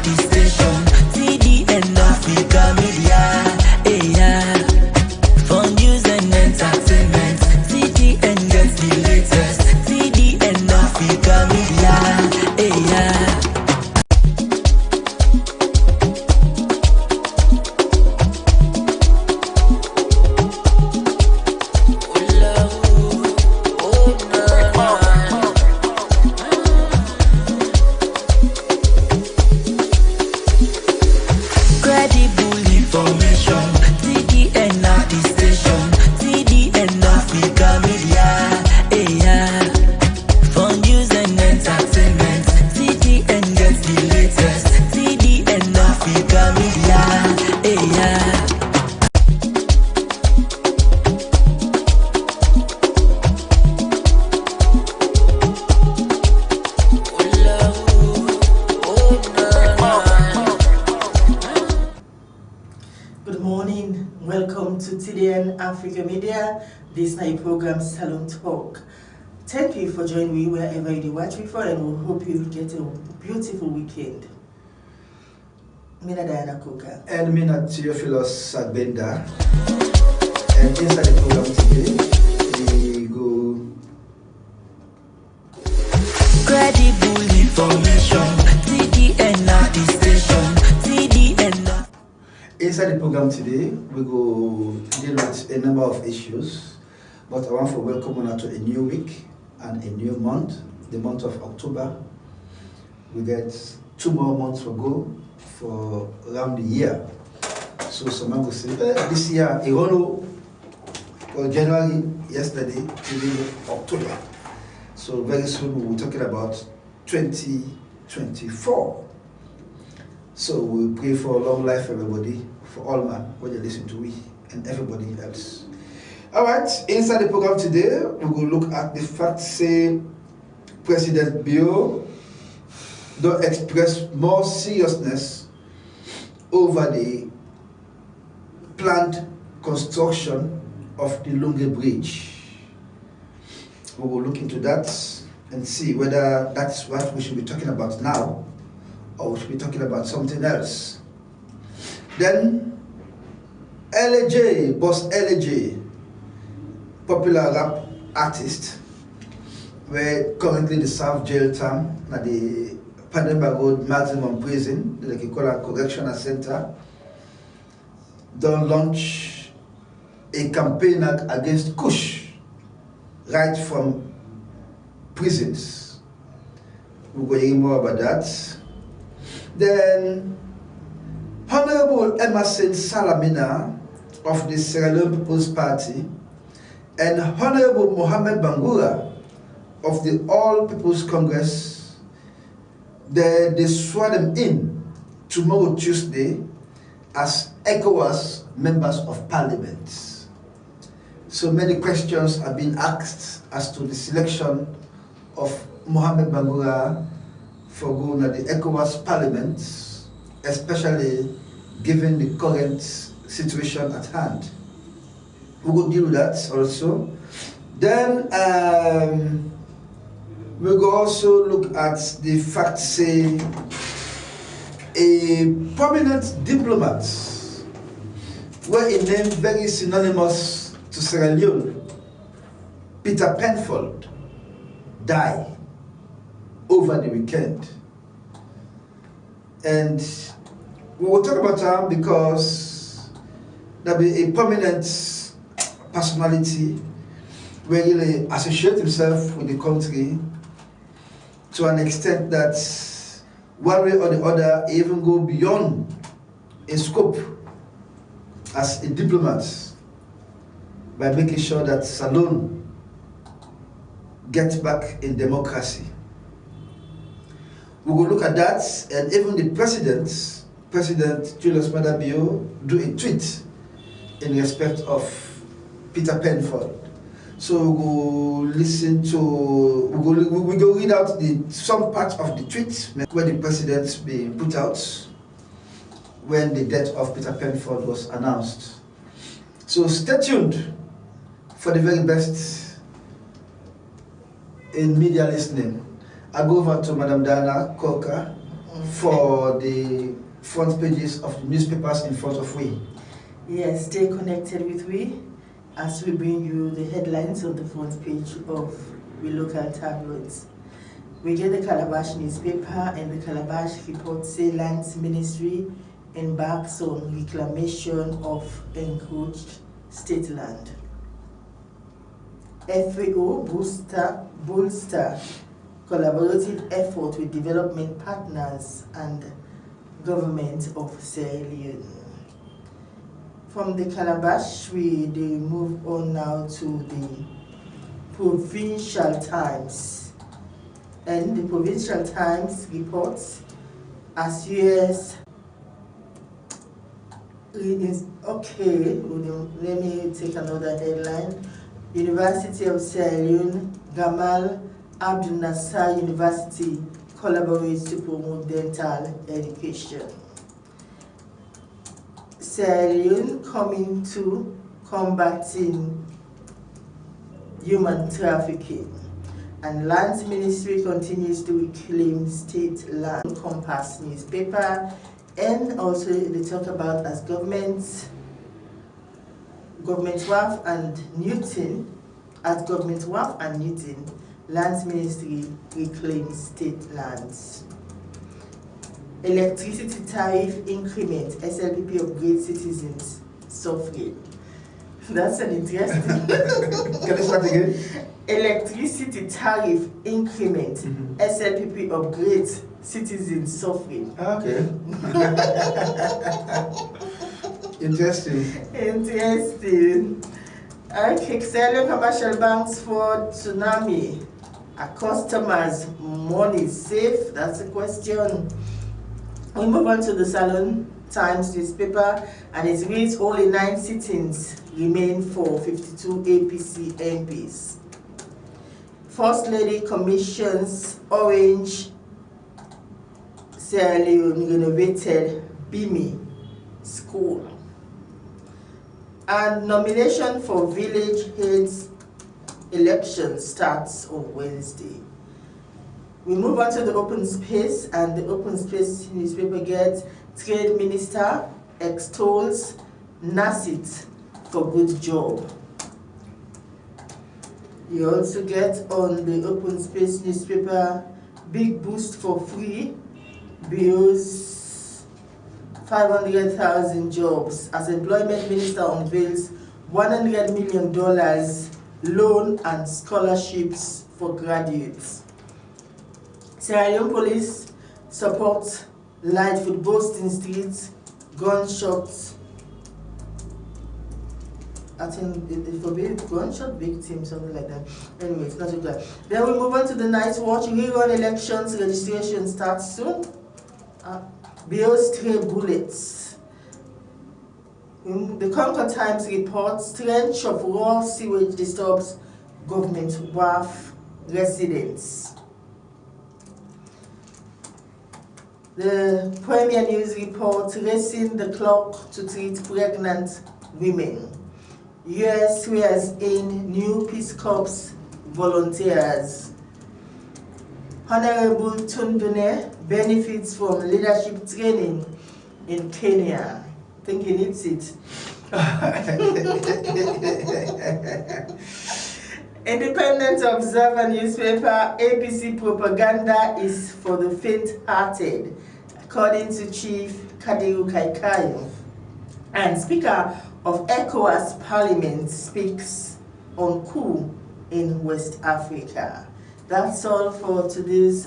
at the station. TDN Africa Media. For news and entertainment. TDN gets the latest. TDN Africa Media. Welcome to TDN Africa Media. This is your program Salon Talk. Thank you for joining me wherever you watch me from, and we hope you get a beautiful weekend. Mina Diana Koka. And Mina Theophilus Gbenda. And inside the program today, we go credible information. TDN at the station. TDN. Inside the program today, we go deal with a number of issues, but I want to welcome you to a new week and a new month, the month of October. We get 2 more months to go for around the year. So someone will say, this year, January, yesterday, today, October. So very soon we will be talking about 2024. So we pray for long life for everybody, for all man, what you listen to we, and everybody else. All right, inside the program today, we will look at the fact say President Bio don't express more seriousness over the planned construction of the Lungi Bridge. We will look into that and see whether that's what we should be talking about now, or we should be talking about something else. Then LJ, Boss LJ, popular rap artist, where currently the South jail term at the Pademba Road Maximum Prison, like you call a correctional center, don't launch a campaign against Kush right from prisons. We're going to hear more about that. Then Honorable Emerson Salamina of the Sierra Leone People's Party and Honorable Mohamed Bangura of the All People's Congress, they swear them in tomorrow Tuesday as ECOWAS members of parliament. So many questions have been asked as to the selection of Mohamed Bangura for going to the ECOWAS parliament, especially given the current situation at hand. We will deal with that also. Then we will also look at the fact say a prominent diplomat, where a name very synonymous to Sierra Leone, Peter Penfold, died over the weekend. And we will talk about him because there will be a prominent personality where he associates himself with the country to an extent that one way or the other he even go beyond in scope as a diplomat by making sure that SALONE gets back in democracy. We will look at that, and even the President Julius Maada Bio, do a tweet in respect of Peter Penfold. So we will listen to, we will read out some parts of the tweet where the president being put out when the death of Peter Penfold was announced. So stay tuned for the very best in media listening. I go over to Madam Diana Koka for the front pages of the newspapers in front of we. Yes, stay connected with we as we bring you the headlines on the front page of the local tabloids. We get the Calabash newspaper, and the Calabash report say Lands Ministry embarks on reclamation of encroached state land. FAO bolster collaborative effort with development partners and government of Sierra Leone. From the Calabash, they move on now to the Provincial Times. And the Provincial Times reports as US okay, let me take another headline. University of Sierra Leone, Gamal Abdel Nasser University collaborates to promote dental education. Sierra Leone coming to combating human trafficking. And Lands Ministry continues to reclaim state land. Compass newspaper, and also they talk about as government WAF and Newton, at government WAF and Newton, Lands Ministry reclaims state lands. Electricity tariff increment, SLPP upgrade citizens suffering. That's an interesting. Can I start again? Electricity tariff increment, SLPP upgrades citizens suffering. Okay. Interesting. Interesting. Okay, selling commercial banks for tsunami. Are customers' money safe? That's a question. We move on to the SALONE Times newspaper, and it reads only 9 sittings remain for 52 APC MPs. First Lady commissions Orange Sierra Leone renovated Bimi School. And nomination for village heads election starts on Wednesday. We move on to the Open Space, and the Open Space newspaper gets Trade Minister extols NACIT for good job. You also get on the Open Space newspaper, big boost for free, bills 500,000 jobs as Employment Minister unveils $100 million loan and scholarships for graduates. Sierra Leone Police support Lightfoot Boston Street gunshots. I think it forbid gunshot victim, something like that. Anyway, it's not so clear. Then we move on to the night watch. Rerun elections registration starts soon. Bills stray bullets. The Concord Times reports trench of raw sewage disturbs government WAF residents. The Premier News reports racing the clock to treat pregnant women. US swears in new Peace Corps volunteers. Honorable Tundune benefits from leadership training in Kenya. I think he needs it. Independent Observer newspaper, APC propaganda is for the faint-hearted, according to Chief Kadiru Kaikayo. And Speaker of ECOWAS Parliament speaks on coup in West Africa. That's all for today's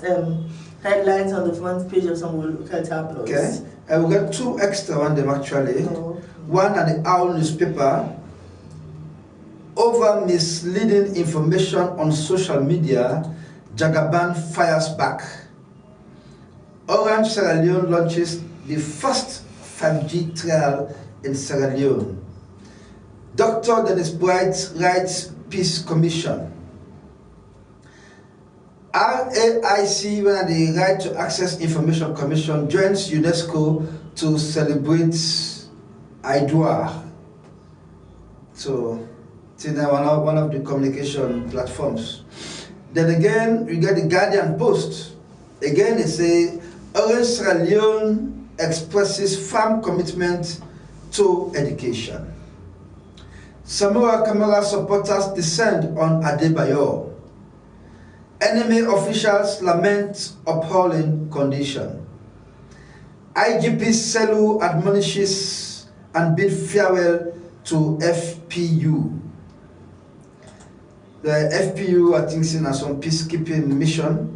headlines on the front page of some local tabloids. Okay, we got 2 extra on them actually. One at the Owl newspaper. Over misleading information on social media, Jagaban fires back. Orange Sierra Leone launches the first 5G trial in Sierra Leone. Dr. Dennis Bright writes Peace Commission. RAIC, when the Right to Access Information Commission, joins UNESCO to celebrate Idua. So, it's one of the communication platforms. Then again, we get the Guardian Post. Again, they say Orange Sierra Leone expresses firm commitment to education. Samoa Camara supporters descend on Adebayo. Enemy officials lament appalling condition. IGP Selu admonishes and bids farewell to FPU. The FPU, I think, is in some peacekeeping mission.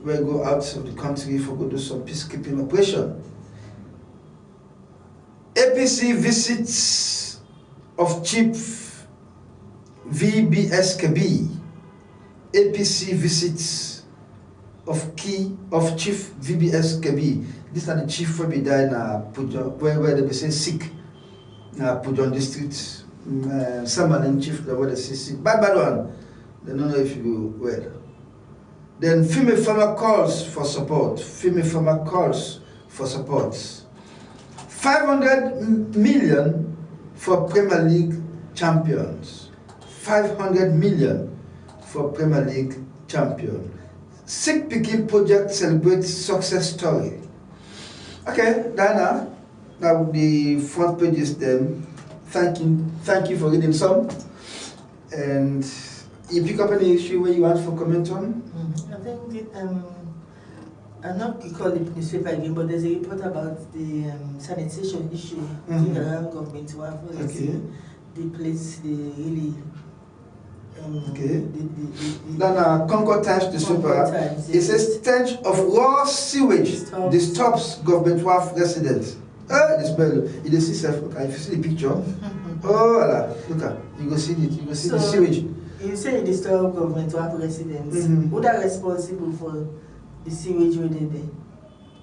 We'll go out of the country for go do some peacekeeping operation. APC visits of Chief VBS Kebi. APC visits of Chief VBS Kebi. These are the chief where we died where they be say sick. Pujon district. Someone chief where they say sick. Bad one. They don't know if you go well. Then female farmer calls for support. Female farmer calls for support. 500 million for Premier League champions. 500 million for Premier League champion. Sick Picking Project celebrates success story. Okay, Diana, that would be front pages then. Thank you for reading some. And you pick up any issue where you want for comment on? I think I'm not call it newspaper again, but there's a report about the sanitation issue around government to have the place they really Then Concord Times newspaper. It says stench of raw sewage disturbs government wharf residents. This smell. You see self. If you see the picture, look at you go see it. You go see the sewage. You say it disturb government wharf residents. Who are responsible for the sewage where they there?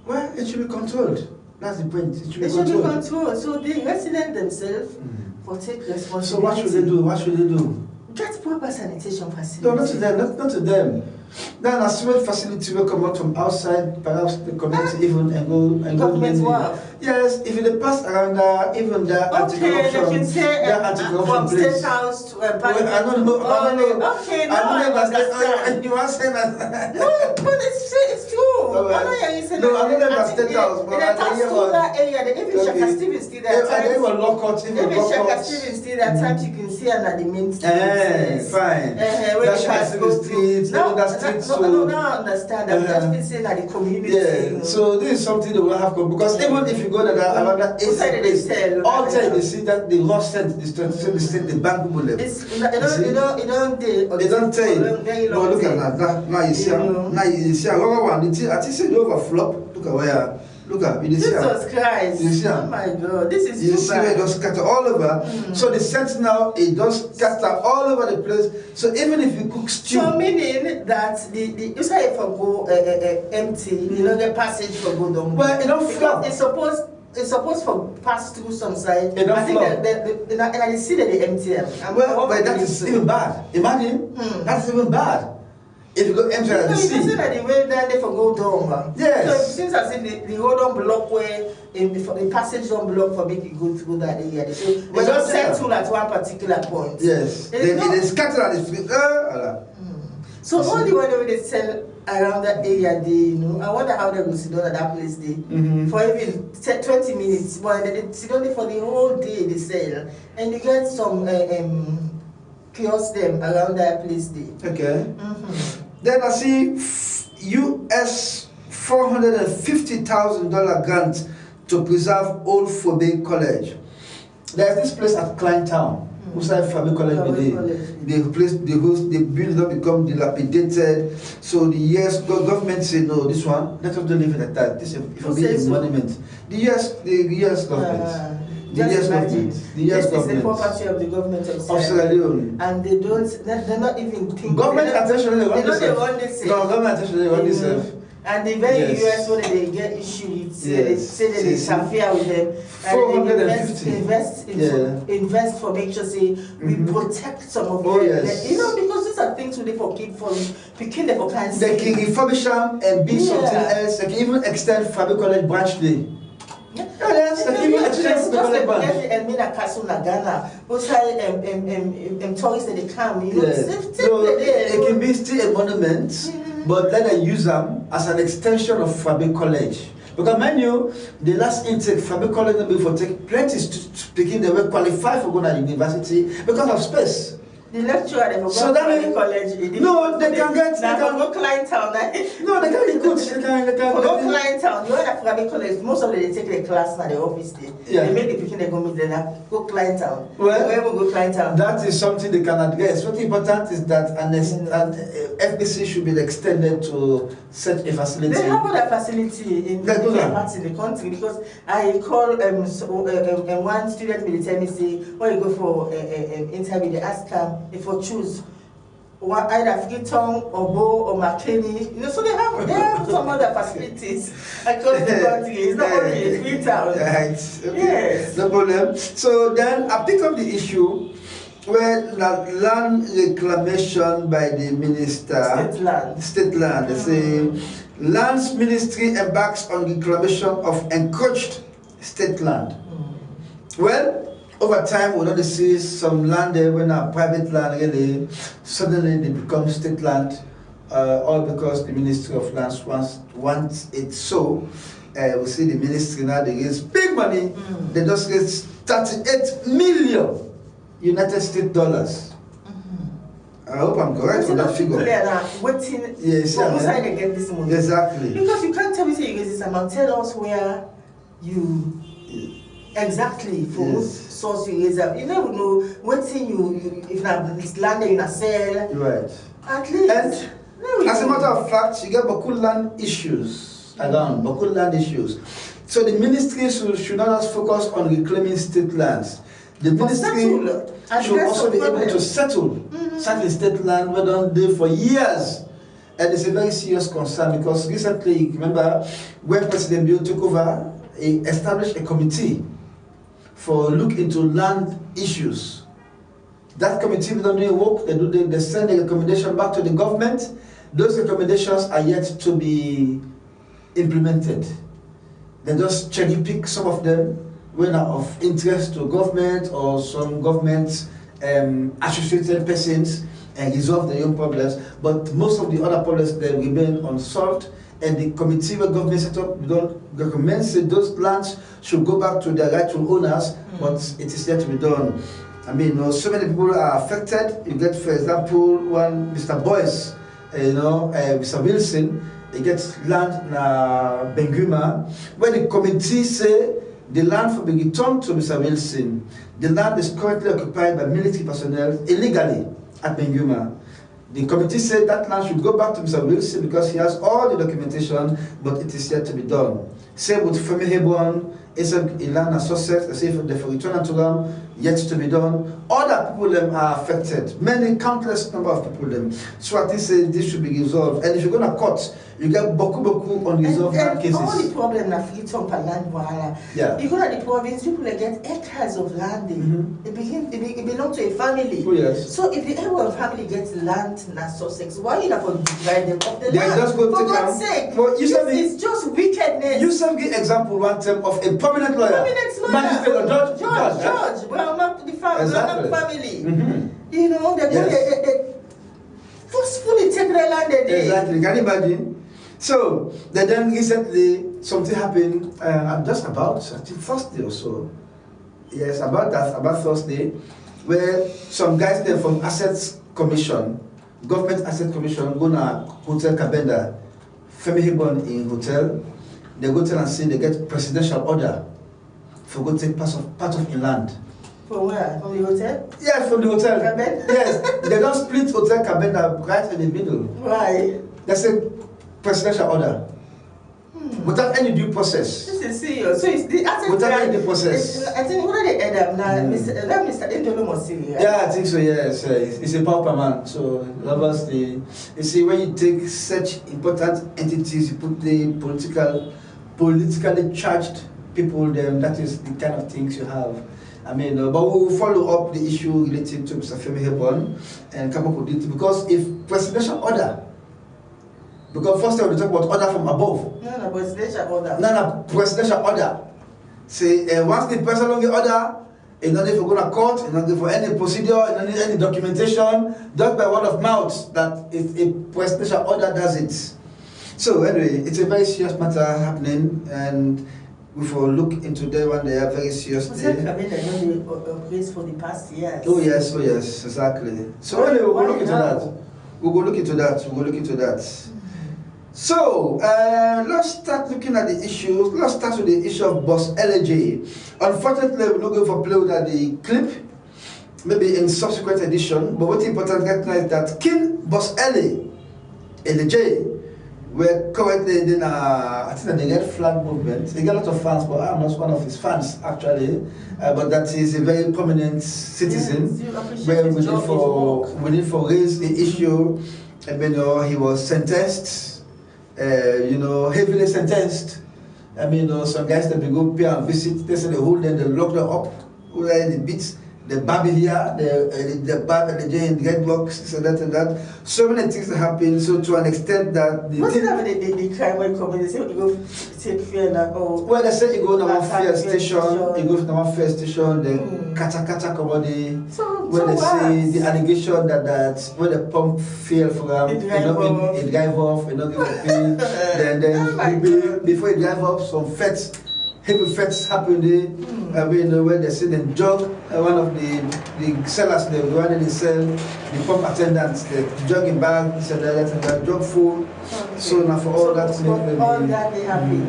Well, it should be controlled. That's the point. It should be controlled. So the residents themselves for take responsibility. So what should they do? What should they do? Get proper sanitation facilities. No, not to them. Not to them. Then a sewage facility will come out from outside, perhaps the community even and go. Yes, if they pass around even the anti-corruption. They can say from State House to Parliament. I don't know. Okay, no, I understand. You are saying that? No, but it's true. No, I don't know about State House, but I can hear about that area. Even Shaka Stevens still there. They were lockouts. Even Shaka Stevens still there. Times you can see under the main street. Fine. That's Shaka Stevens street. No, I understand. I'm just been saying that the community. Yeah. So this is something they will have to, because even if you go to another place, all time they see that they lost the bank level. They don't tell you. No, look at that. Now you see. I think they overflop. Look at where. Look at Jesus Christ. You see, oh my God, this is you see where it does scatter all over. So the sentinel, it does scatter all over the place. So even if you cook stew. So meaning that you say if I go empty, you know the passage for go down. Well, it don't flop. It's supposed to pass through some side. It don't I think and I see that they empty them. Well, but that is even bad. Imagine, that's even bad. If you go enter the sea. You that the way that they for go down. Yes. So it seems as if the road don't block where the passage don't block for make you go through that area. So they just settle at one particular point. Yes. They scatter at the street. So only when they sell around that area, I wonder how they will sit down at that place for even 20 minutes. But they sit down for the whole day they sell. And you get some kiosks them around that place there. Okay. Then I see US $450,000 grant to preserve Old Fobe College. There's this place at Klein Town. Usai Fobe College, they build it up, become dilapidated. So the US government said, no, this one, let us don't leave it at that. This is a monument. The US government. The US government. This is the property of the government of Sierra Leone. And they're not even thinking. Government attention, they run this. No, government attention, they run this. And the very US, when they get issued, they say that they interfere with them. And they invest for make sure say we protect some of them. Because these are things they for keep from picking them for cancer. They can refurbish them and be something else. They can even extend Fabi College branch day. Yes, just the Mina Castle Ghana. Tourists that they come, it can be still a monument. but let them use them as an extension of Fabi College. Because mind you, the last intake Fabi College will be for take plenty speaking, they will qualify for going to university because of space. The lecturer they forgot so that means college. No, they can get they can go clientele. No, they can recruit. They can go clientele. You know that private college, most of them they take their class at the office day. Yeah. They make the picking they go meet them go clientele. Well, they go clientele. That is something they can address. What's important is that an FBC should be extended to such a facility. They have that facility in different parts in the country because I call one student will tell me say when you go for interview they ask them if you choose either Freetown or Bo or McKinney, you know, so they have some other facilities across the country. It's not only Freetown. Right. Okay. Yes. No problem. So then I pick up the issue where land reclamation by the minister. State land. They say Lands Ministry embarks on reclamation of encroached state land. Well, over time, we don't see some land there when our private land really suddenly they become state land, all because the Ministry of Lands wants it so. We see the ministry now they raise big money. They just raise 38 million United States dollars. I hope I'm correct on that figure. Yes, from which side they get this money? Exactly. Because you can't tell me say you get this amount. Tell us where you exactly for which source you raise up. You never know what thing you if it's land you sell. Right. At least. And as a matter of fact, you get Bakul land issues around Bakul land issues. So the ministry should not just focus on reclaiming state lands. The ministry should also be able to settle certain state land where don't they for years. And it's a very serious concern because recently, remember, when President Bill took over, he established a committee for look into land issues. That committee don't do work, they send a recommendation back to the government. Those recommendations are yet to be implemented. They just cherry pick some of them when are of interest to government or some government associated persons and resolve their own problems, but most of the other problems they remain unsolved. And the committee where government set up don't recommend that those lands should go back to their rightful owners, but it is yet to be done. I mean, so many people are affected. You get, for example, one Mr. Boyce, Mr. Wilson, he gets land in Benguma, where the committee say the land will be returned to Mr. Wilson. The land is currently occupied by military personnel illegally at Benguma. The committee said that land should go back to Mr. Wilson because he has all the documentation, but it is yet to be done. Same with Femi Hebron, it's a land and Sussex, I say for the return to them, yet to be done. Other people are affected, many, countless number of people. So I think this should be resolved. And if you're going to court, you get boku unresolved cases. All the problem na freedom per land wahala. Yeah. You go to the province, people get acres of land. It belongs to a family. Oh, yes. So if the Ewa family gets land in Sussex, why you not going to divide them up the they land? Just go for God's sake, this is just wickedness. You some give example one time of a prominent lawyer. Magistrate or judge. Judge. Well, not the family. Exactly. Not family. You know, they forcefully take the land they did. Exactly. Can you imagine? So, then recently, something happened, just about, I think, Thursday or so. Yes, about Thursday, where some guys there from Assets Commission, Government Asset Commission, go to Hotel Gbenda, Femi Hebron in hotel. They go tell and see they get presidential order for go take part of inland. From where? From the hotel? Yes, from the hotel. Gbenda? Yes, they don't split Hotel Gbenda right in the middle. Why? That's a presidential order. Without any due process. This is serious. So it's the asset without any due process. I think what are they end up now? Mr. Indolo was serious. Yeah, I think so. Yes, it's a pauper man. So obviously, you see, when you take such important entities, you put the politically charged people. Then that is the kind of things you have. I mean, but we will follow up the issue related to Mr. Femi Hebron and come up with it because if presidential order. Because first we talk about order from above. No, presidential order. No, presidential order. Say once the president order, You don't need to go to court, you don't need for any procedure, you don't need any documentation, just by word of mouth that if a presidential order does it. So anyway, it's a very serious matter happening, and we will look into that one day very seriously. For the past years. Oh yes, exactly. So anyway, we'll look into that. We'll go look into that. So let's start looking at the issues. Let's start with the issue of Boss LJ. Unfortunately, we're not going to play with the clip, maybe in subsequent edition. But what's important to recognize that King Boss LJ, we're currently in I think the Red Flag movement. He got a lot of fans, but I'm not one of his fans actually. But that is a very prominent citizen. Yes, where we need for raise the issue. He was sentenced, heavily sentenced. Some guys that we go pay and visit, they say they hold them, they lock them up, they beat, the baby here, the bab and the J in the red box, so that and that. So many things that happen. So to an extent that the crime when coming, they say you go take fear now. Well, they say you go to one fair station, then kata commodity. When they say the allegation that when the pump fail for it drive off, give a pay, then before it drive off, some heavy fets happen there. When they say the jug, one of the sellers, the one that they sell, the pump attendants, the jug in bag, so that jug full. So now for all that, all that they happy.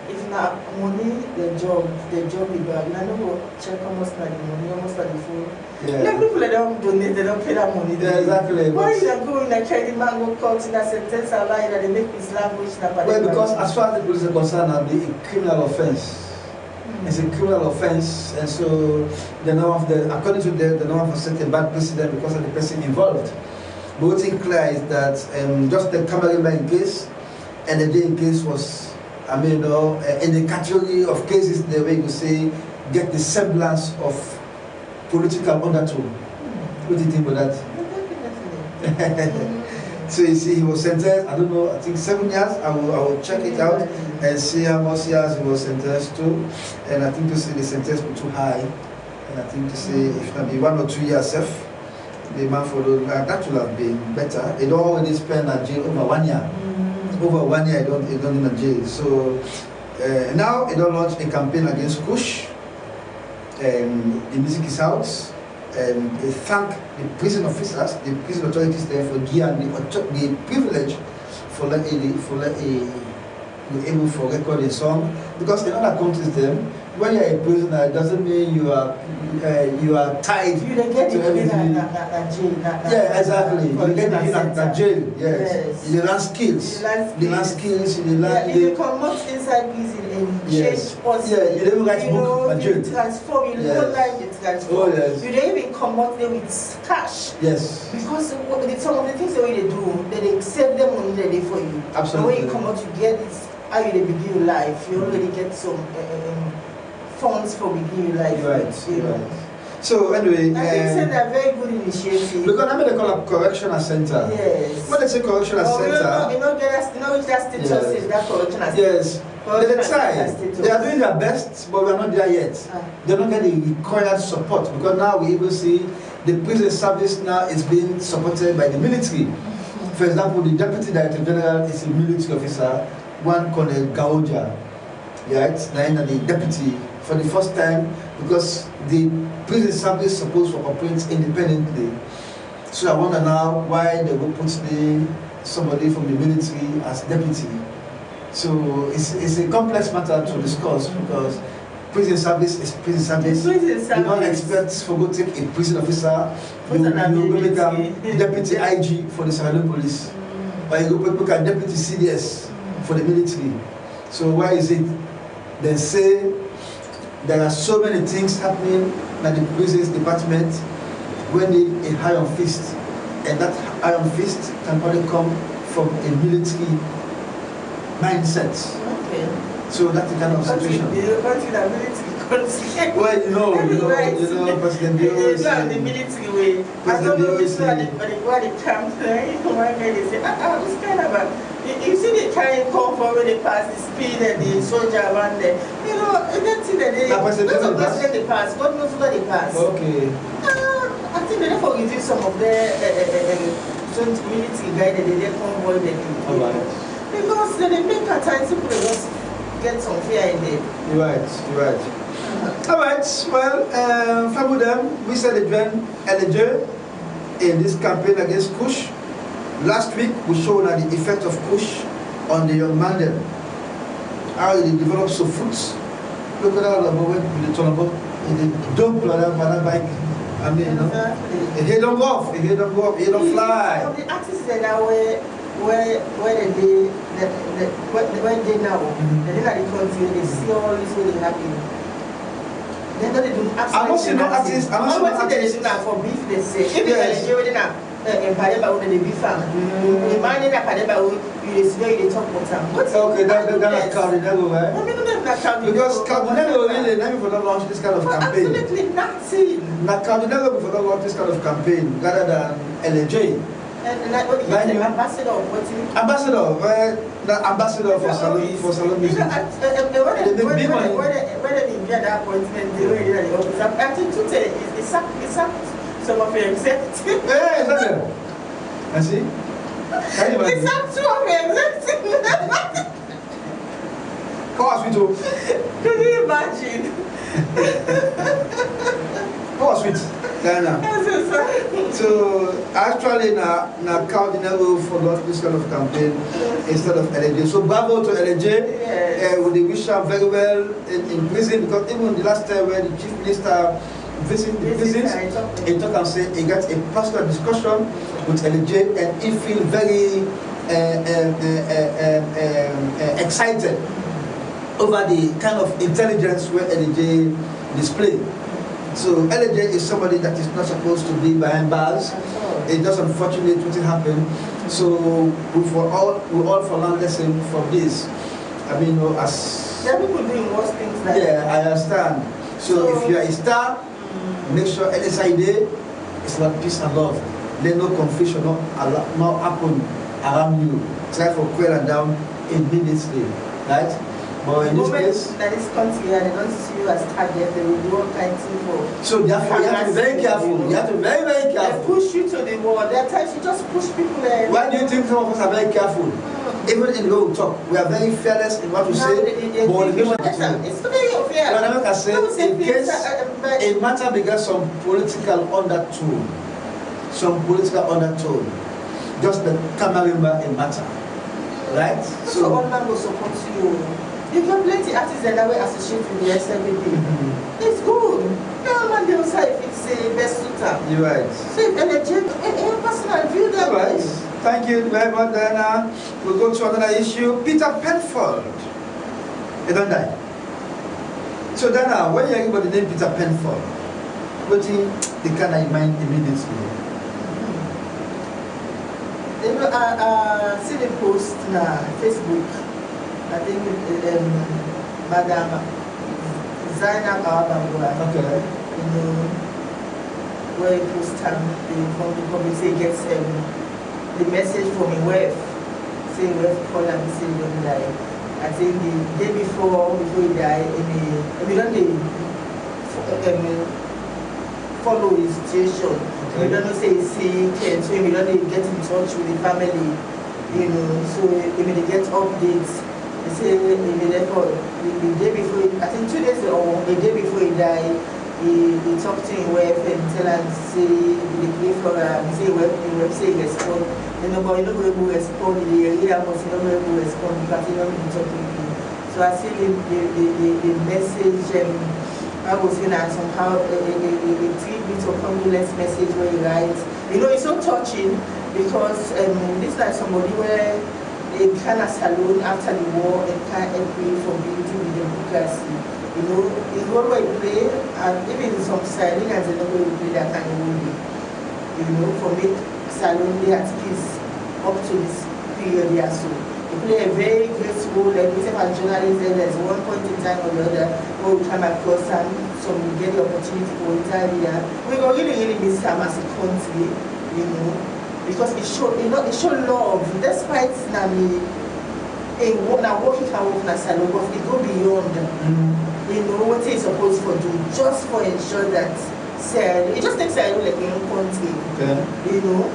If not money, the job is bad. Now no check almost like the money, almost like the food. Yeah. People that don't donate, they don't pay that money. Yeah, exactly. Why is that going like carry man go court in a sentence a lie that they make this language? Well, because as far as the police are concerned, it's a criminal offense. It's a criminal offense, and so according to them, they don't have to set a bad precedent because of the person involved. But what's clear is that just the Cameroon case and the Day case was, in the category of cases the way you say get the semblance of political undertone. What do you think about that? So you see, he was sentenced, I don't know, I think 7 years. I will check it out and see how much years he was sentenced to. And I think to say the sentence was too high. And I think to say if it can be 1 or 2 years, the man followed, that would have been better. They don't already spend in jail over 1 year. Over 1 year, they don't in jail. So now they don't launch a campaign against Kush. And the music is out. And they thank the prison officers, the prison authorities there for giving the privilege for able for recording song, because in other countries then when you're a prisoner it doesn't mean you are tied you get to everything. Yeah, exactly. You get in jail. Yes. You learn skills. You come out inside prison and change positive. Yeah, you don't write book and jail. Transform, you don't like it transform. Oh, yes. You don't even come out there with cash. Yes. Because some of the things the way they do, they save them money that they for you. Absolutely. The way you come out, you get this, how you begin life. You already get some funds for beginning life. Right. So anyway, I think they're very good initiative. Because I mean they call it correctional center. Yes. When they say correctional center, you know which that status is that correctional center. Yes. They try. They are doing their best, but we are not there yet. They don't get the required support because now we even see the prison service now is being supported by the military. For example, the Deputy Director General is a military officer, one Colonel Gauja. Right? Now the deputy for the first time because the prison service is supposed to operate independently. So I wonder now why they will put somebody from the military as deputy. So it's a complex matter to discuss because prison service is prison service. You don't expect for go take a prison officer, you will become deputy IG for the Sierra Leone police, or you will become deputy CDS for the military. So why is it? They say there are so many things happening at the prisons department when they need a iron fist, and that iron fist can only come from a military mindset. Okay. So that's the kind of situation. Well, you know, President Bill is the military way. I don't know which why they come there. One guy they say, what's kind of a you see the kind come for when they pass the speed and the soldier around there. You know, that's it that they of president they pass. God knows where they pass. Okay. I think they therefore reduce some of their community guided, they convoy them. Because they make a time people just get some fear in there. You're right. Alright, well, from them, we said they joined LJ in this campaign against Kush. Last week, we showed the effect of Kush on the young man then. How they develop some fruits. Look at all the moment with the turnover. They don't blow that bike. I mean, you know, he don't go off, he don't fly. From the artists that are where they now, they look at the country, they see all this really happening. Then they do absolutely nothing. I'm not saying they for beef, they say. If they are now, in Padeba, when they beef farm, in mining at Padeba, you swear they talk about them. Okay, that's Cardinello, right? I mean, that's Cardinello. Because Cardinello really never for not launch this kind of campaign. Absolutely nothing. Not Cardinello before not launch this kind of campaign, rather than LJ. And like what you ambassador of what you ambassador for Salone music. When they get that appointment, they really the office. I think today it's some of your executives. Hey, is that there? I see. It's up to your executives. How sweet, oh. Can you imagine? How sweet, Diana. So actually, now Cardinello for this kind of campaign instead of LJ. So bravo to LJ. Yes. We wish her very well in prison, because even the last time when the chief minister visits, he talk and say he got a personal discussion with LJ, and he feel very excited over the kind of intelligence where LJ display. So LJ is somebody that is not supposed to be behind bars. It's just unfortunate what happened. So we all for learn lesson from this. I mean, as there are people doing worse things like I understand. So if you are a star, make sure any side it's about peace and love. Let no confusion not happen around you. Try for quell and down immediately, right? But in this case, that is country, they don't see you as target, they will do all kinds of things. So therefore, you have to be very careful. You have to be very, very careful. They push you to the wall. There are times you just push people there. Why do you think some of us are very careful? Even in the way we talk, we are very fearless in what we say. It's very fair. But I can say, in case a matter began some political undertone, just the camera member a matter, right? So all man will support you. You can plenty artists that are associated with the everything. It's good. Yeah, man, they'll say if it's a best suitor. You're right. So if a personal view that right. Thank you very much, Diana. We'll go to another issue. Peter Penfold. He don't die. So Diana, when you hear about the name Peter Penfold, what do you kind of mind immediately? You know, I see the post on Facebook. I think Madam Zainab Awabangura, you know, where it was time from the public say gets the message from a wife saying wife call and say don't die. I think the day before he died, we don't follow his situation. We don't say he's sick, and so we don't get in touch with the family, you know, so we get updates. They say the day before, I think 2 days or the day before he died, he talked to his wife and tell her, say, they pray for her, he say, wife say he respond. You know, but you don't able to respond, the area was not able to respond because he don't be talking to him. So I see the message, I was saying that somehow a 3 bits of condolence message where he writes. You know, it's so touching because this is like somebody where a kind of SALONE after the war and kind of pray for building the democracy. You know, it's one way to play, and even some styling as another way to play that kind of movie. You know, for me, SALONE they at peace up to this period here. So they play a very great role, like we say as journalists, there's one point in time or the other where we come across and some we get the opportunity to interview. We will really miss them as a country, you know. Because it showed love, despite now working can work in SALONE, but it go beyond. you know, what he's supposed to do just for ensure that it just takes Sierra Leone like your own country, you know.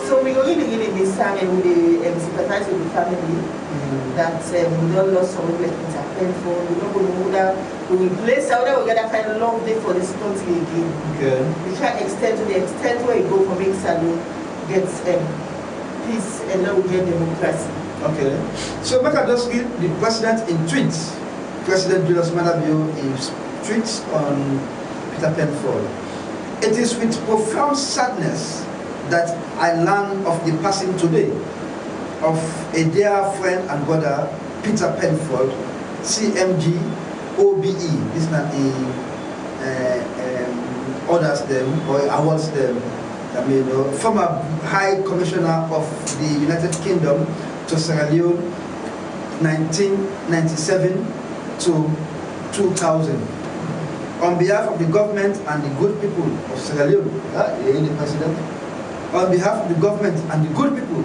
So we really miss Sam and we sympathize with the family that we don't lost someone like Penfold. We don't know that we replace Saudi, we gotta find a long day for this country again. We can't extend to the extent where you go for make SALONE gets peace and then we get democracy. Okay. So make I just give the president in tweets. President Julius Madabio in tweets on Peter Penfold. It is with profound sadness that I learn of the passing today of a dear friend and brother, Peter Penfold, CMG, OBE. This is not honors them or awards them. I mean, former High Commissioner of the United Kingdom to Sierra Leone, 1997 to 2000. On behalf of the government and the good people of Sierra Leone, the president. On behalf of the government and the good people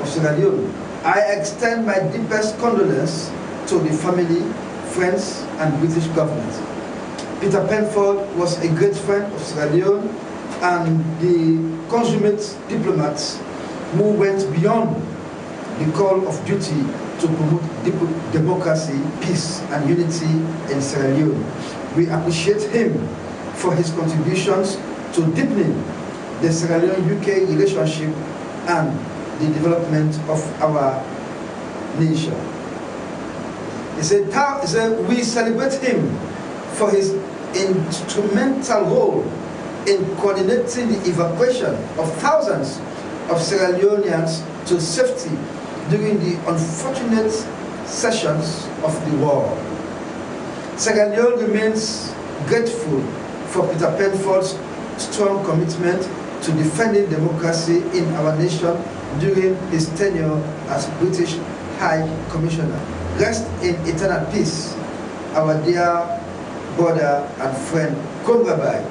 of Sierra Leone, I extend my deepest condolence to the family, friends, and British government. Peter Penfold was a great friend of Sierra Leone and the consummate diplomats who went beyond the call of duty to promote democracy, peace, and unity in Sierra Leone. We appreciate him for his contributions to deepening the Sierra Leone-UK relationship and the development of our nation. He said, we celebrate him for his instrumental role in coordinating the evacuation of thousands of Sierra Leoneans to safety during the unfortunate sessions of the war. Sierra Leone remains grateful for Peter Penfold's strong commitment to defending democracy in our nation during his tenure as British High Commissioner. Rest in eternal peace, our dear brother and friend, Rabbi,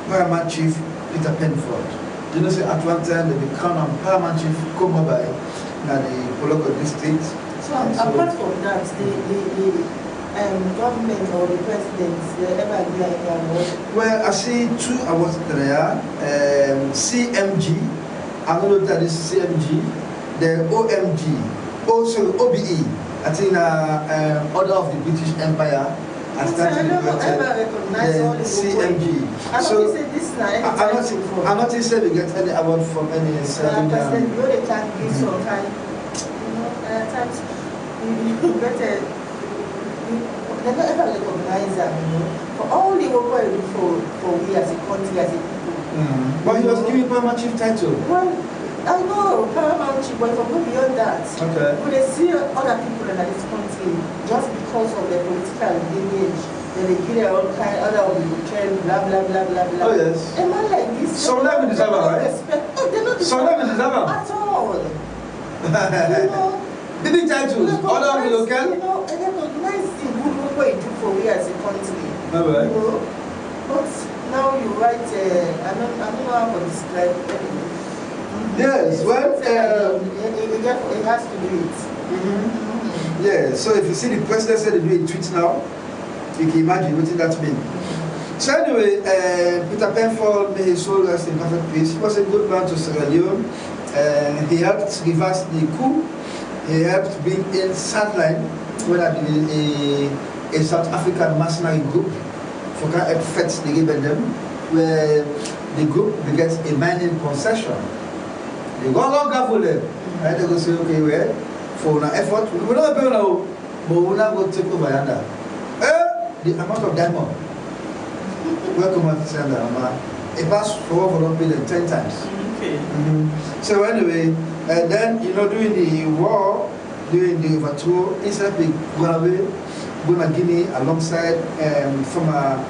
Paramount Chief Peter Penfold. You know, say at one time they become Paramount Chief Rabbi in the Poloko district. So apart from that, the government or the president, they ever get any award? Well, I see two awards there. CMG, I don't know if that is CMG, the OMG, also OBE, I think Order of the British Empire. I never recognize all the CMG. I So say this now. I'm not saying we get any award from any president. You know they can give some kind. You know, at times you better. They don't ever recognize them, you know, for all the work we do for we as a country, as a people. But he was giving Paramount Chief title. Well, I know Paramount Chief, but if I go beyond that, but they see other people in this country just because of their political lineage, they give their own kind, other of the weekend, blah blah blah blah blah. Oh yes. A man like this, some of them deserve it, right? Some of them deserve it at all. You know. Big titles, order of the local. You know, and recognize the good work we do for we as a country. Right. You know, but now you write, I don't know how to describe it. Yes, well, it has to do it. Yeah, so if you see the president said they do a tweet now, you can imagine what that means. So anyway, Peter Penfold, may his soul rest in perfect peace. He was a good man to Sierra Leone. He helped reverse the coup. He helped bring in Sunline, when I been a South African mercenary group for kind of effects they gave them, where the group begets a mining concession. They go for them. Right? They go say, okay, well, for an effort, we don't pay now, but we not go take over yonder. The amount of diamond. Welcome to Sanda. It passed for over 1 billion 10 times. Okay. So anyway, then during the war, during the overthrow, instead of going away, going to Guinea alongside former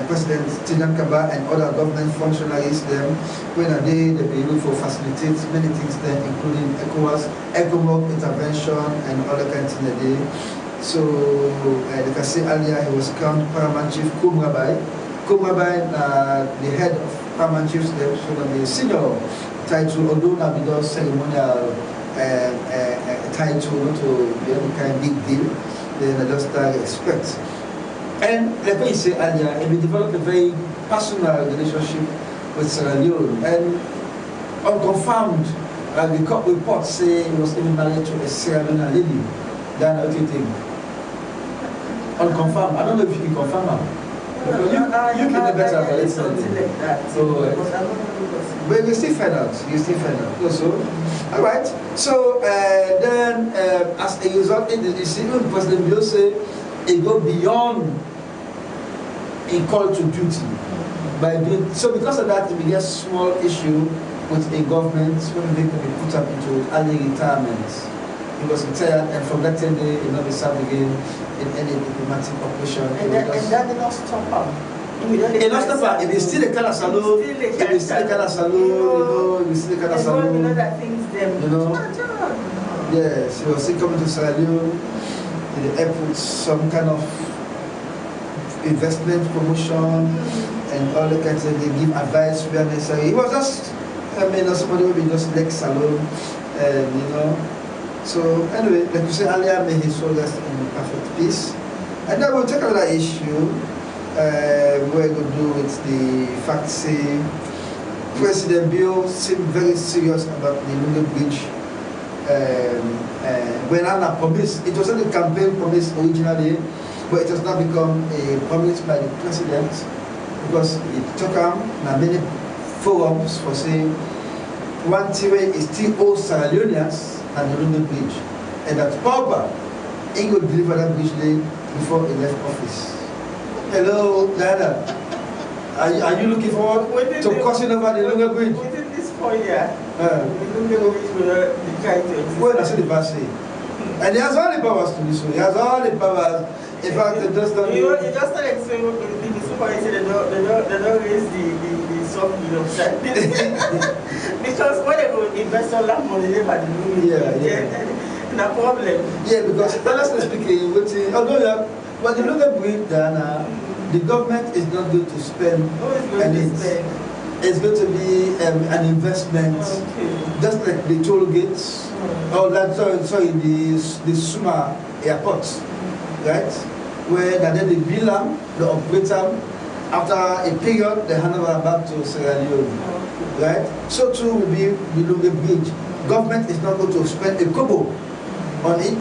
President TDN Africa and other government functionaries, them when they be able to facilitate many things there, including ECOWAS intervention and other kinds of things. So like I said earlier, he was crowned Paramount Chief Rabbi. Rabbi, the head of Paramount Chiefs, there, so the senior title, although not because ceremonial title, not to be any kind of big deal. then I just expect. And like what you said earlier, we developed a very personal relationship with Sierra Leone, and unconfirmed, the court reports say he was even married to a Sierra Leonean lady. Then what do you think? Unconfirmed. I don't know if you can confirm her. You can know better about it. Something like that. So, but you still find out. You still find out. Also, all right. So then, as a result, you see, even President Bill say it go beyond a call to duty by doing so. Because of that, it becomes a small issue with a government when they can be put up into early retirement. He was retired, and from that time, they will not be served again in any diplomatic operation. And that did not stop him. It not stop him. If he's still a kind of salon, if he's still a kind of salon, if he's still a kind of salon, you know that things them. Yes, he was still coming to Sierra Leone in the airport, some kind of investment promotion and all the kinds of they give advice where necessary. He was just, somebody who be just like salon, and So anyway, like you said earlier, may his soul rest in perfect peace. And then we'll take another issue. We're going to do with the fact say President Bill seemed very serious about the Lungi Bridge. When Anna promised, it wasn't a campaign promise originally, but it has now become a promise by the president, because it took him many forums for saying one theory is still all Sierra Leoneans and the Lungi Bridge, and that Papa he would deliver that bridge day before he left office. Hello, Diana. Are you looking forward to crossing over the Lungi Bridge? Within this 4 years, the Lungi Bridge will be trying to exist. Well, that's what the verse say. And he has all the powers to do so. He has all the powers. In fact, they just don't. You just like saying the super they don't raise the sum side. Because when they go invest all that money, they have the Lungi. No problem. Yeah, because honestly speaking, but the Lungi Bridge, the government is not going to spend anything. It's going to be an investment, just like the toll gates, or that the Suma airport, right? Where then they build them, they operate them. After a period, they hand over back to Sierra Leone, right? So too will be the Lungi Bridge. Government is not going to spend a kobo on it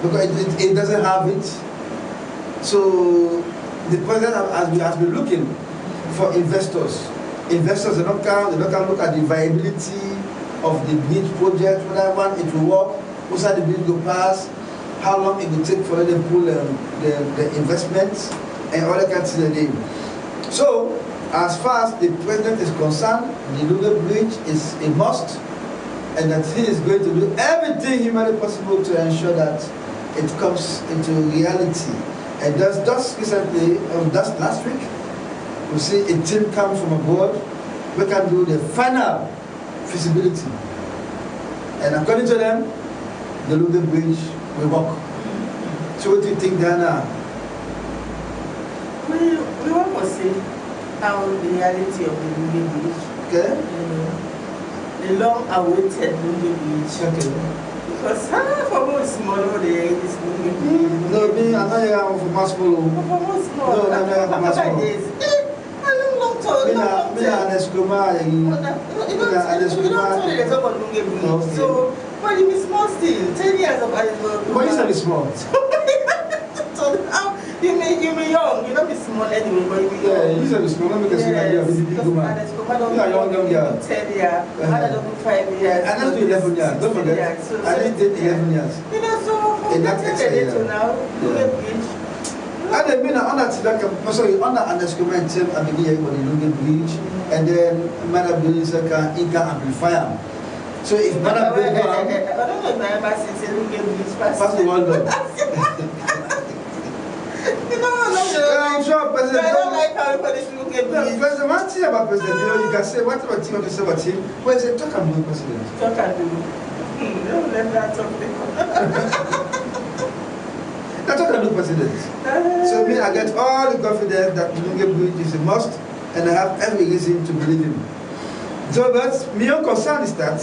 because it doesn't have it. So the president has been looking for investors. Investors they don't come look at the viability of the bridge project, whether one it will work, what's the bridge will pass, how long it will take for them to pull the investments and all that kinds of things. So as far as the president is concerned, the Lungi Bridge is a must, and that he is going to do everything humanly possible to ensure that it comes into reality. And just recently, just last week, we see a team come from abroad. We can do the final feasibility. And according to them, the Lungi Bridge will work. So what do you think, Diana? We want to see how the reality of the Lungi Bridge. Okay. The long-awaited Lungi Bridge. Okay. Because for most small, this Lungi Bridge. No, me, I'm not here for mass follow. For most small. No, I'm not here for mass follow. So but you be small still. 10 years of Why you say small? So now you may young. You don't be small anyway, but you be young. Yeah, you say small. Let me guess you are a big woman. You are young girl. 10 years. I don't do 5 years. And let's do 11 years. Don't forget. I did 11 years. So that's it now. And then under underestimate at the beginning of the Lungi Bridge, and then Madam Building can amplifier. So if Madam Building I don't know if my embassy is a Lungi Bridge pass the world up. I'm sure President I don't like how everybody's Lungi Bridge. President, one thing about President, you can say whatever you want to say about him, but he said talk and do President. Talk and do. Don't let that talk. That's what I do, President. So me, I get all the confidence that the Lungi Bridge is a must, and I have every reason to believe him. So, but my own concern is that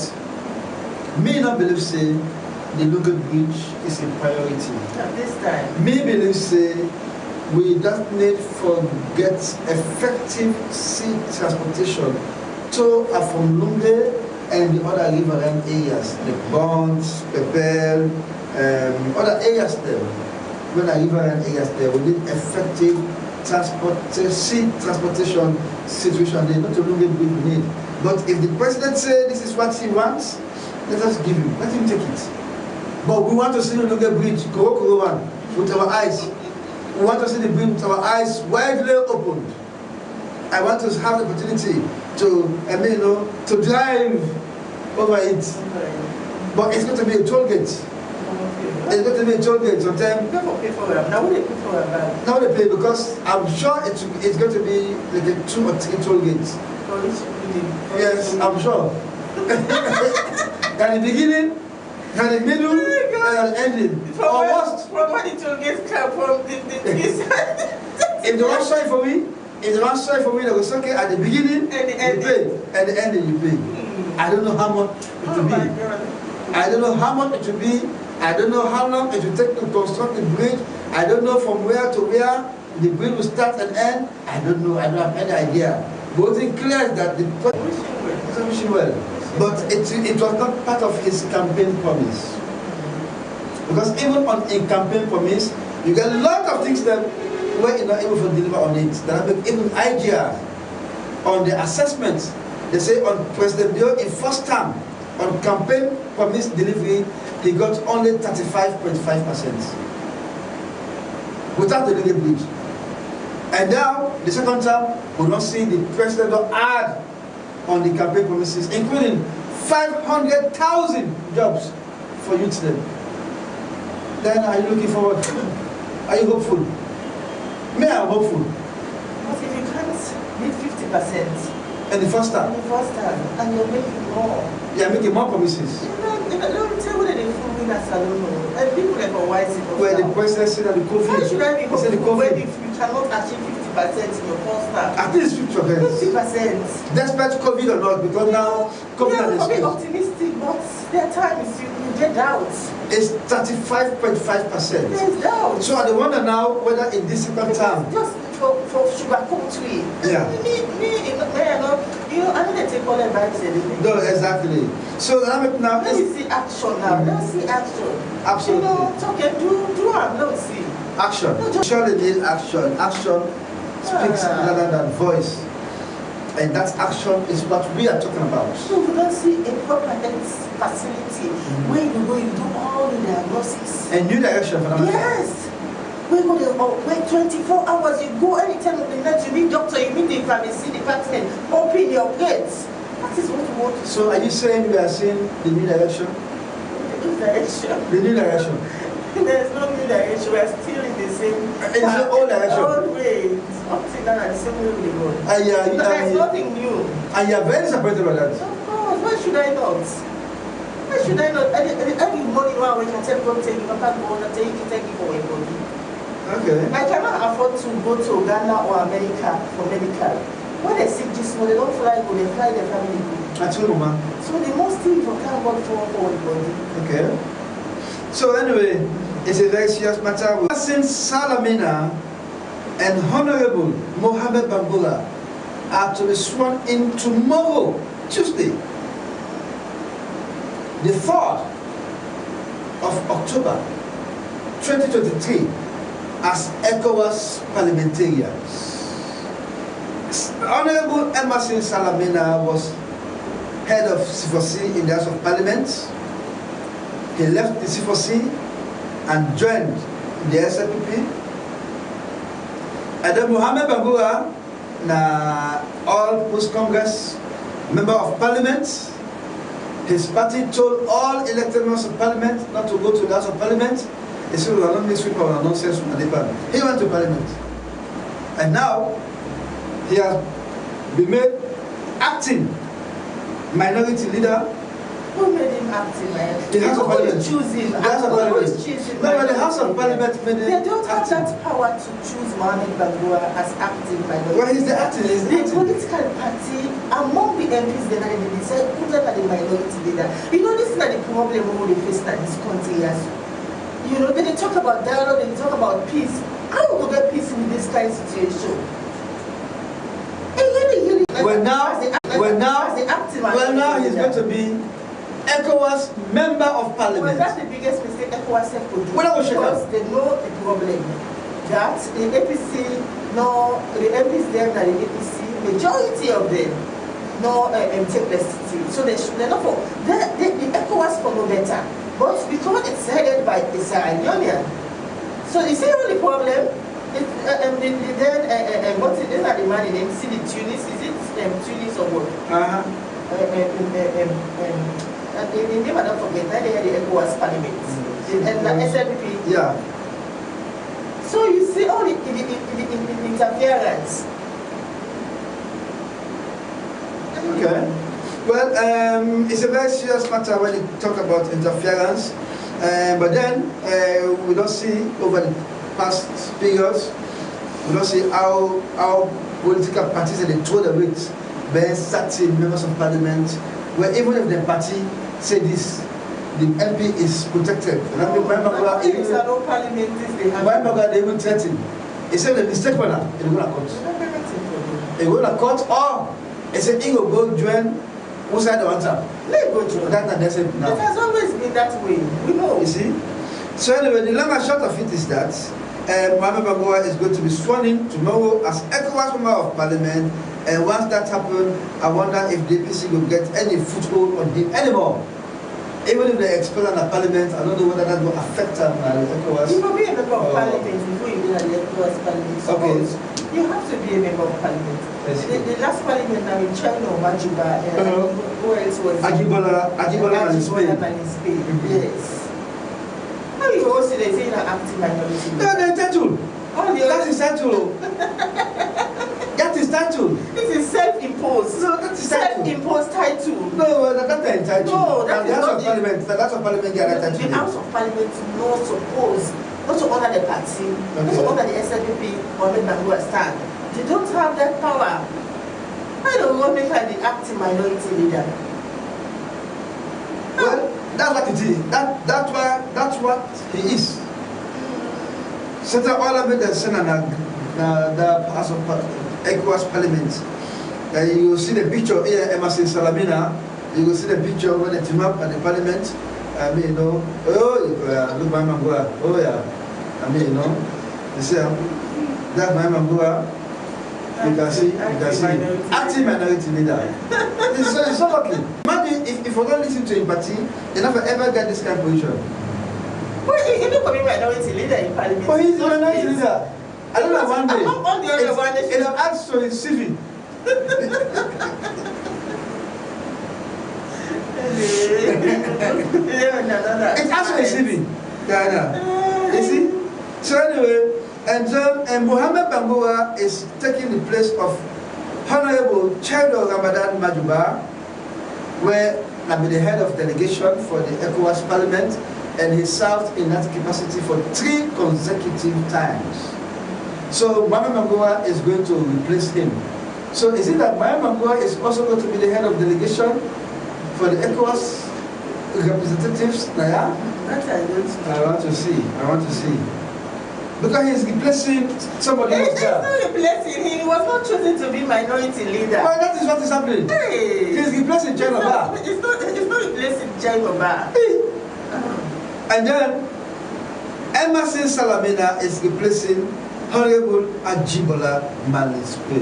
me not believe say the Lungi Bridge is a priority. At this time. Me believe say we just need to get effective sea transportation to and from Lungi and the other riverine areas, the Bonds, Pepel, other areas there. When the riverine areas there, we need effective sea transportation situation there, not to Lungi we need. But if the president says this is what he wants, let us give him, let him take it. But we want to see the Lungi Bridge, Koro with our eyes. We want to see the bridge with our eyes widely opened. I want to have the opportunity to, to drive over it. But it's going to be a toll gate. It's going to be a toll gate. Sometimes. Now what they pay for them? Now they pay because I'm sure it's going to be like a 2 or 3 toll gates. Yes, I'm sure. At the beginning, at the middle, and at the ending. Almost. From when the toll gates come from the If they want sorry for me, they will say, okay, at the beginning, you pay, at the ending, you pay. I don't know how much it will be. I don't know how much it will be. I don't know how long it will take to construct the bridge. I don't know from where to where the bridge will start and end. I don't know. I don't have any idea. But it's clear that the president wishing well. But it was not part of his campaign promise. Because even on a campaign promise, you get a lot of things that where you're not able to deliver on it. That even idea on the assessment, they say on President Bio in first term, on campaign promise delivery, he got only 35.5% without the Lungi bridge. And now, the second term, we don't see the president add on the campaign promises, including 500,000 jobs for youth then. Then are you looking forward? Are you hopeful? Me, I'm hopeful. But if you can't meet 50%. In the first time? In the first time, and you're making more. You're making more promises. Don't tell me that they fool in a SALONE. And people like a white people. Where the president said that the COVID. Why should I be hopeful when if you cannot achieve 50% in your first time? At least 50%. 50%. Despite COVID or not, because now COVID is is optimistic, but their time is you get doubt. It's 35.5%. There's doubt. So I wonder now whether in this second term. Just for sugar cooked tree. Yeah. I know they take all advice. No, exactly. So now let me see action now. Let's see action. Absolutely. Talk and do and don't see. Action. Surely need action. Action speaks rather than voice. And that action is what we are talking about. So we don't see a proper health facility where you go, you do all the diagnosis. A new direction for them. Yes. We go there, wait 24 hours, you go any time of the night, you meet doctor, you meet the pharmacy department, open your gates. That is what we want to do. So are you saying we are seeing the new direction? The new direction. The new direction. There's no new direction, we are still in the same in the old direction. Old ways. Up to now and the same way we go. There's nothing new. And you are very disappointed about that. Of course, why should I not? Why should I not? Every morning when we can tell God, take you, take you for a body. Okay. I cannot afford to go to Ghana or America for medical. When they see this one, they don't fly, but they fly their family. That's true, man. So they must still can't work for a body. Okay. So anyway, it's a very serious matter. Since Salamina and Honorable Mohammed Bambula are to be sworn in tomorrow, Tuesday, the 3rd of October 2023, as ECOWAS parliamentarians. Honorable Emerson Salamina was head of C4C in the House of Parliament. He left the C4C and joined the SLPP. And then Mohammed Bambura, all post-Congress member of Parliament. His party told all elected members of Parliament not to go to the House of Parliament. He said, we are not mixed with our nonsense from the parliament. He went to Parliament. And now, he has been made acting minority leader. Who made him acting minority? The House of Parliament. Choose him. The House of Parliament. No, but the House of Parliament made him. They don't have that power to choose Mohammed Bambura as acting minority. Well, he's the acting. The political party, among the MPs, they decide who are the minority leader. You know, this is not the problem we face in this country. you know, they talk about dialogue, they talk about peace. How will we get peace in this kind of situation? Well now he's going to be ECOWAS member of parliament. Well, that's the biggest mistake ECOWAS could do. Because they know the problem that the APC, no, the MPs there that the APC, majority of them, no, take restitute. So they're not for the ECOWAS for no better. But because it's headed by the Sierra Leonean. So you see the only problem? What is the man in MC Tunis? Is it Tunis or what? The name I don't forget, that they had the ECOWAS parliament. And the SLP. Yeah. So you see all the interference. Okay. Well, it's a very serious matter when you talk about interference. But then we don't see over the past periods, we don't see how political parties and they throw the weight by certain members of parliament, where even if the party say this, the MP is protected. And they will threaten. He said the mistake for that, they go to court. They go to court, or he said he will go join who side the answer. Let go join. That's it now. It has always been that way. We know. You see? So anyway, the long and short of it is that Mohamed Bagoa is going to be sworn in tomorrow as ECOWAS member of parliament, and once that happens, I wonder if the APC will get any foothold on him anymore. Even if they expel him at parliament, I don't know whether that will affect him at ECOWAS. You will be a member of parliament before you be at the ECOWAS parliament. Okay. You have to be a member of parliament. The last parliament now in China or Majuba, who else was Ajibola in Spain. Yes. How you also they say that active minority? No, they're entitled. That is title. That is title. This is self-imposed. No, that is self-imposed title. No, that's not entitled. No, that is not Parliament. The House of Parliament get entitled. The House of Parliament not supposed, not to honor the party, not to honor the SLP or the Bangua stand. They don't have that power. I don't want to make her the active minority leader. Well, that's what it is. That's what he is. Central Parliament and Senate, the House of ECOWAS Parliament. You will see the picture here, Emerson Salamina. You will see the picture when they team up at the Parliament. I mean, you know, look my Mangua. Oh yeah. I mean, you know, you see, that's my Mangua. You can see, active minority leader. It's so lucky. Imagine if we don't listen to him, party, they never ever get this kind of position. Well, he don't come in minority leader in parliament. But he's a minority leader. I don't know one day. It's asked to his CV. It's asked to his CV. You see? So anyway, and Mohamed Bagoa is taking the place of Honorable Chedo Ramadan Majuba, where I'll be the head of delegation for the ECOWAS Parliament, and he served in that capacity for 3 consecutive times. So Mohamed Bagoa is going to replace him. So is it that Mohamed Bagoa is also going to be the head of delegation for the ECOWAS representatives? Naya? I want to see. Because he's replacing somebody else. He's not replacing him. He was not chosen to be minority leader. Well, that is what is happening. Hey. He's replacing Janoba. It's not replacing Janoba. And then Emerson Salamina is replacing Honorable Ajibola Malispe.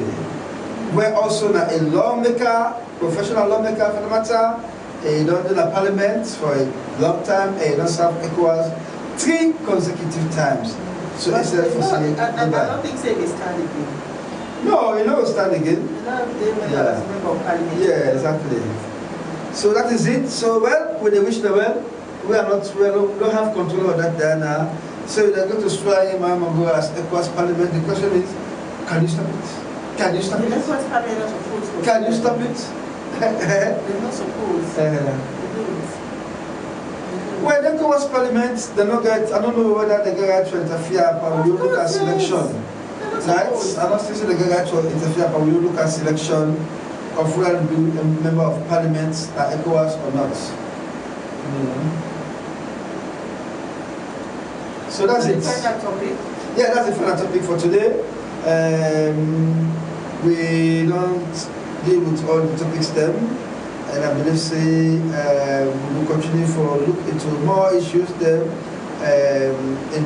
We're also now a lawmaker, professional lawmaker for the matter. He don't do the parliament for a long time. He don't serve ECOWAS 3 consecutive times. So but instead of saying I don't think say they stand again. No, you know we stand again. Yeah, exactly. So that is it. So well, when they wish them well, we don't have control of that there now. So they're going to swear in Mamango as ECOWAS Parliament. The question is, can you stop it? Can you stop it? Can you stop it? They're not supposed. Well, the ECOWAS Parliament, they don't get, I don't know whether they get right to interfere, but we will look at selection. Right? I'm not saying they get right to interfere, but we will look at selection of whether to be a member of Parliament at ECOWAS or not. So that's it. Final topic? Yeah, that's the final topic for today. We don't deal with all the topics then, and I believe we will continue for look into more issues then in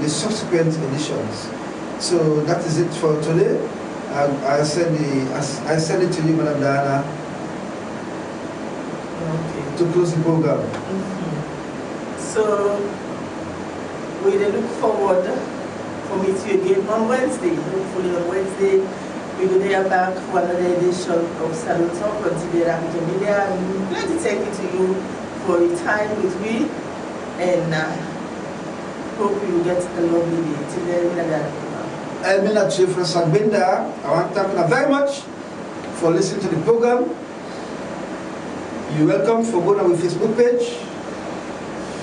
the subsequent editions. So that is it for today. I send it to you, Madam Diana, to close the program. So we look forward for meet you again on Wednesday. Hopefully on Wednesday we will be back for another edition of SALONE Talk on TDN Africa Media. I'm glad to thank you to you for your time with me, and hope you will get a lovely day. Till then, I'm Theophilus and Gbenda. I want to thank you very much for listening to the program. You're welcome for going on our Facebook page,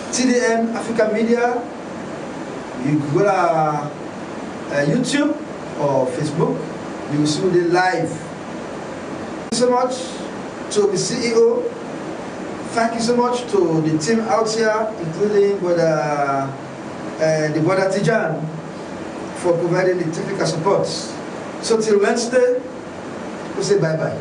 TDN Africa Media. You go to YouTube or Facebook, you will see the live. Thank you so much to the CEO. Thank you so much to the team out here, including the brother Tijan, for providing the technical support. So till Wednesday, we say bye-bye.